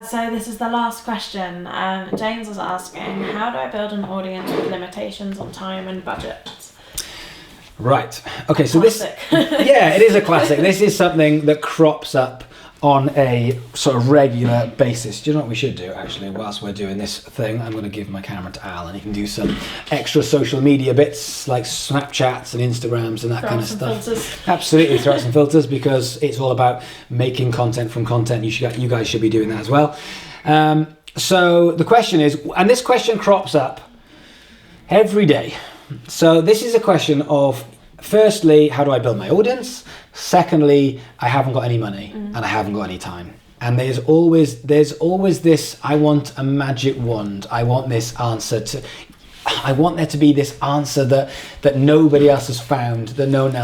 So this is the last question. James is asking, how do I build an audience with limitations on time and budget? Right. Okay, so Classic. yeah, it is a classic. This is something that crops up on a sort of regular basis. Do you know what we should do, actually, whilst we're doing this thing? I'm going to give my camera to Al, and he can do some extra social media bits, like Snapchats and Instagrams and that kind of stuff. Filters. Absolutely, throw out some filters, because it's all about making content from content. You guys should be doing that as well. So the question is, and this question crops up every day. So this is a question of, firstly, how do I build my audience? Secondly, I haven't got any money and I haven't got any time. And there's always this, I want a magic wand. I want there to be this answer that nobody else has found, that no one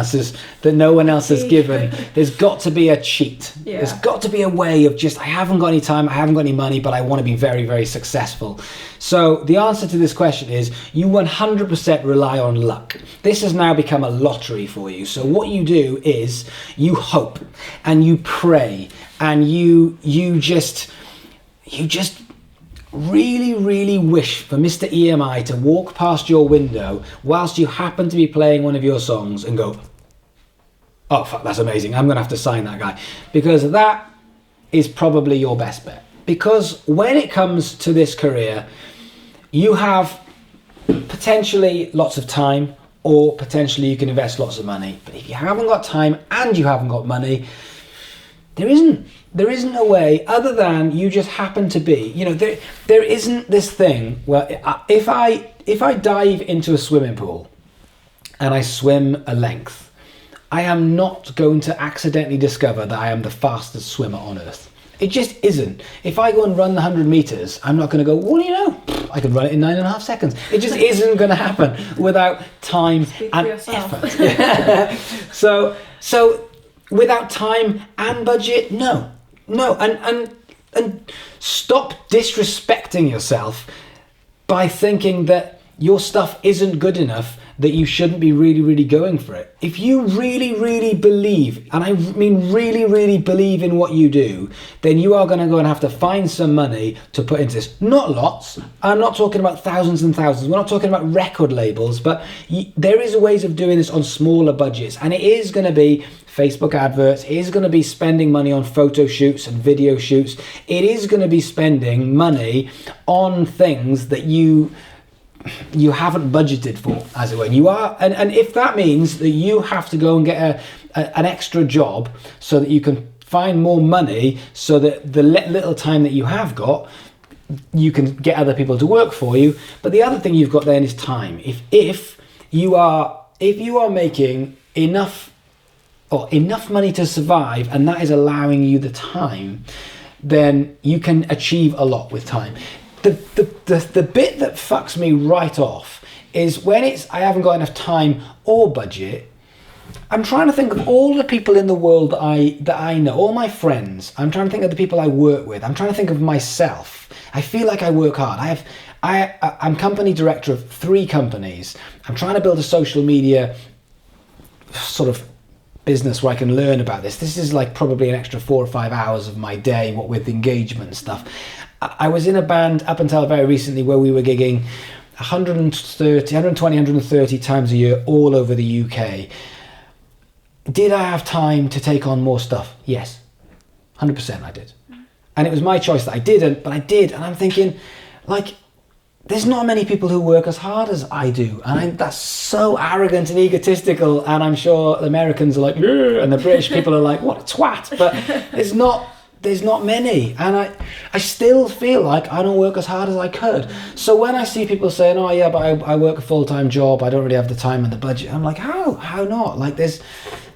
else has given. There's got to be a cheat. Yeah. There's got to be a way of just, I haven't got any time, I haven't got any money, but I want to be very, very successful. So the answer to this question is, you 100% rely on luck. This has now become a lottery for you. So what you do is you hope and you pray and you just really, really wish for Mr. EMI to walk past your window whilst you happen to be playing one of your songs and go, oh fuck, that's amazing, I'm gonna have to sign that guy. Because that is probably your best bet. Because when it comes to this career, you have potentially lots of time, or potentially you can invest lots of money. But if you haven't got time and you haven't got money, there isn't a way other than you just happen to be, there isn't this thing where if I dive into a swimming pool and I swim a length, I am not going to accidentally discover that I am the fastest swimmer on earth. It just isn't. If I go and run the 100 meters, I'm not going to go, well, I can run it in 9.5 seconds. It just isn't going to happen without time and effort. Yeah. So without time and budget, no, and stop disrespecting yourself by thinking that your stuff isn't good enough, that you shouldn't be really, really going for it. If you really, really believe, and I mean really, really believe in what you do, then you are going to go and have to find some money to put into this. Not lots. I'm not talking about thousands and thousands. We're not talking about record labels, but there is ways of doing this on smaller budgets, and it is going to be Facebook adverts. It is going to be spending money on photo shoots and video shoots. It is going to be spending money on things that you haven't budgeted for, as it were. And if that means that you have to go and get an extra job so that you can find more money, so that the little time that you have got, you can get other people to work for you. But the other thing you've got then is time. If you are making enough money to survive, and that is allowing you the time, then you can achieve a lot with time. The bit that fucks me right off is when I haven't got enough time or budget. I'm trying to think of all the people in the world that I know, all my friends. I'm trying to think of the people I work with. I'm trying to think of myself. I feel like I work hard. I'm company director of 3 companies. I'm trying to build a social media sort of business where I can learn about this. This is like probably an extra 4 or 5 hours of my day, what with engagement and stuff. I was in a band up until very recently where we were gigging 130 times a year all over the UK. Did I have time to take on more stuff? Yes, 100% I did. And it was my choice that I didn't, but I did. And I'm thinking, like, there's not many people who work as hard as I do. And that's so arrogant and egotistical. And I'm sure the Americans are like, yeah, and the British people are like, what a twat. But there's not many, and I still feel like I don't work as hard as I could. So when I see people saying, oh yeah, but I work a full-time job, I don't really have the time and the budget, I'm like, how not? Like there's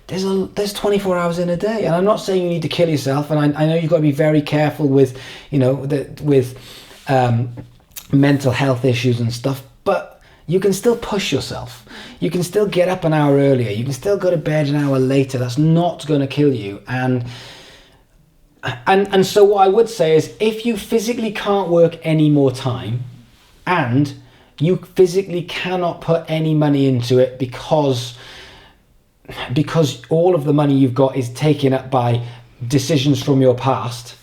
24 hours in a day, and I'm not saying you need to kill yourself, and I know you've got to be very careful with mental health issues and stuff, but you can still push yourself. You can still get up an hour earlier, you can still go to bed an hour later. That's not going to kill you. And so what I would say is, if you physically can't work any more time and you physically cannot put any money into it because all of the money you've got is taken up by decisions from your past,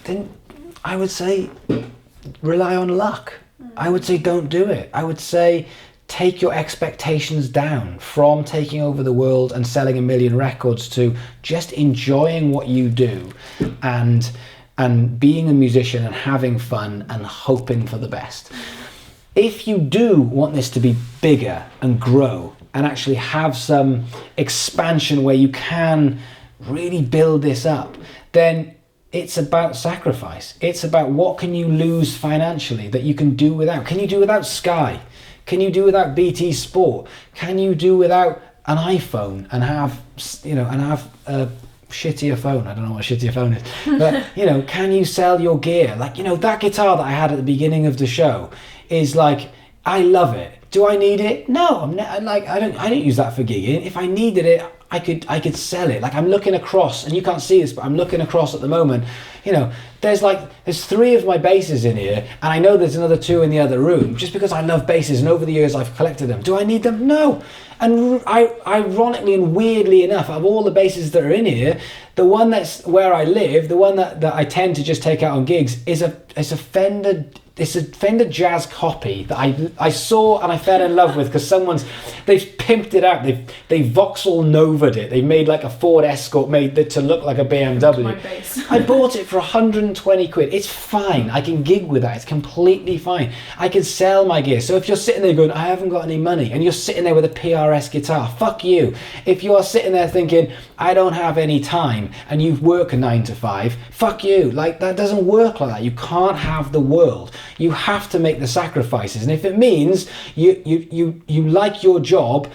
then I would say rely on luck. I would say don't do it. I would say take your expectations down from taking over the world and selling 1 million records to just enjoying what you do and being a musician and having fun and hoping for the best. If you do want this to be bigger and grow and actually have some expansion where you can really build this up, then it's about sacrifice. It's about what can you lose financially that you can do without. Can you do without Sky? Can you do without BT Sport? Can you do without an iPhone and have a shittier phone? I don't know what a shittier phone is, but can you sell your gear? Like, that guitar that I had at the beginning of the show is like, I love it. Do I need it? No, I don't use that for gigging. If I needed it, I could sell it. Like, I'm looking across, and you can't see this, but I'm looking across at the moment. There's 3 of my basses in here, and I know there's another 2 in the other room, just because I love basses, and over the years I've collected them. Do I need them? No. And ironically and weirdly enough, of all the basses that are in here, the one that's where I live, the one that I tend to just take out on gigs, is a Fender. It's a Fender Jazz copy that I saw and I fell in love with because they've pimped it out. They've Vauxhall Nova'd it. They've made like a Ford Escort made it to look like a BMW. I bought it for 120 quid. It's fine. I can gig with that. It's completely fine. I can sell my gear. So if you're sitting there going, I haven't got any money, and you're sitting there with a PRS guitar, fuck you. If you are sitting there thinking, I don't have any time, and you work a 9 to 5, fuck you. Like, that doesn't work like that. You can't have the world. You have to make the sacrifices, and if it means you like your job,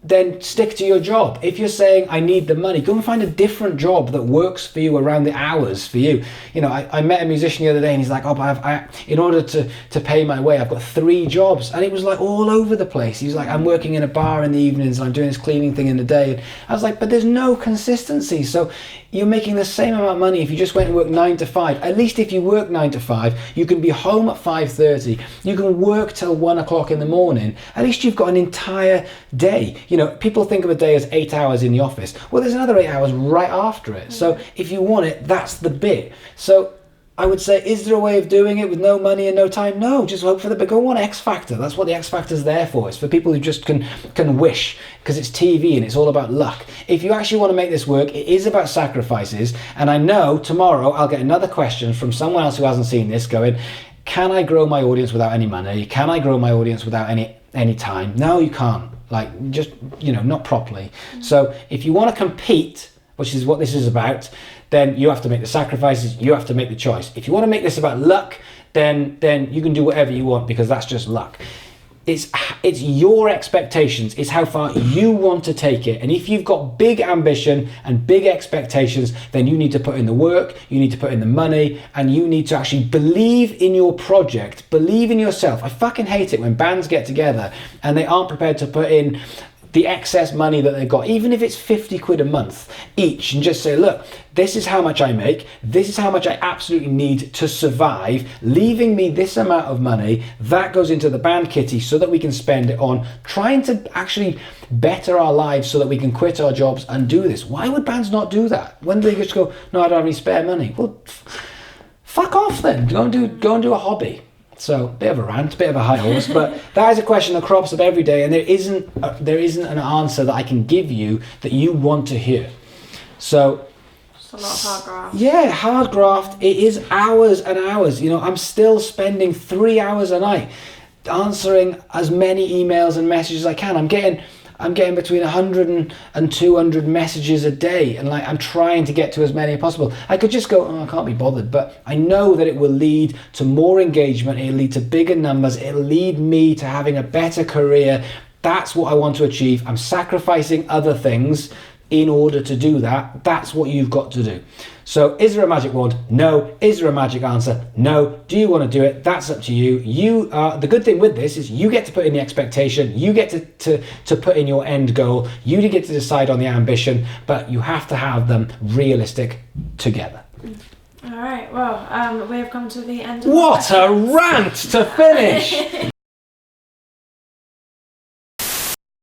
then stick to your job. If you're saying I need the money, go and find a different job that works for you around the hours for you. I met a musician the other day and he's like, oh, but in order to pay my way, I've got 3 jobs, and it was like all over the place. He was like, I'm working in a bar in the evenings and I'm doing this cleaning thing in the day. And I was like, but there's no consistency. So you're making the same amount of money if you just went and worked 9 to 5. At least if you work 9 to 5, you can be home at 5:30. You can work till 1 o'clock in the morning. At least you've got an entire day. People think of a day as 8 hours in the office. Well, there's another 8 hours right after it. So if you want it, that's the bit. So I would say, is there a way of doing it with no money and no time? No, just hope for the big. Go on X Factor. That's what the X Factor's there for. It's for people who just can wish, because it's TV and it's all about luck. If you actually want to make this work, it is about sacrifices. And I know tomorrow I'll get another question from someone else who hasn't seen this going, can I grow my audience without any money? Can I grow my audience without any time? No, you can't. Like, just, not properly. So if you want to compete, which is what this is about, then you have to make the sacrifices, you have to make the choice. If you want to make this about luck, then you can do whatever you want, because that's just luck. It's your expectations, it's how far you want to take it. And if you've got big ambition and big expectations, then you need to put in the work, you need to put in the money, and you need to actually believe in your project, believe in yourself. I fucking hate it when bands get together and they aren't prepared to put in the excess money that they've got, even if it's 50 quid a month each, and just say, look, this is how much I make, this is how much I absolutely need to survive, leaving me this amount of money that goes into the band kitty so that we can spend it on trying to actually better our lives so that we can quit our jobs and do this. Why would bands not do that? When do they just go, no, I don't have any spare money? Well, fuck off then. Go and do a hobby. So, bit of a rant, bit of a high horse, but that is a question that crops up every day, and there isn't an answer that I can give you that you want to hear. So, it's a lot of hard graft. Yeah, hard graft. It is hours and hours. I'm still spending 3 hours a night answering as many emails and messages as I can. I'm getting between 100 and 200 messages a day, and I'm trying to get to as many as possible. I could just go, oh, I can't be bothered, but I know that it will lead to more engagement, it'll lead to bigger numbers, it'll lead me to having a better career. That's what I want to achieve. I'm sacrificing other things in order to do that. That's what you've got to do. So is there a magic wand? No. Is there a magic answer? No. Do you want to do it? That's up to you. The good thing with this is you get to put in the expectation, you get to put in your end goal, you get to decide on the ambition, but you have to have them realistic together. All right, well, we have come to the end of What a rant to finish!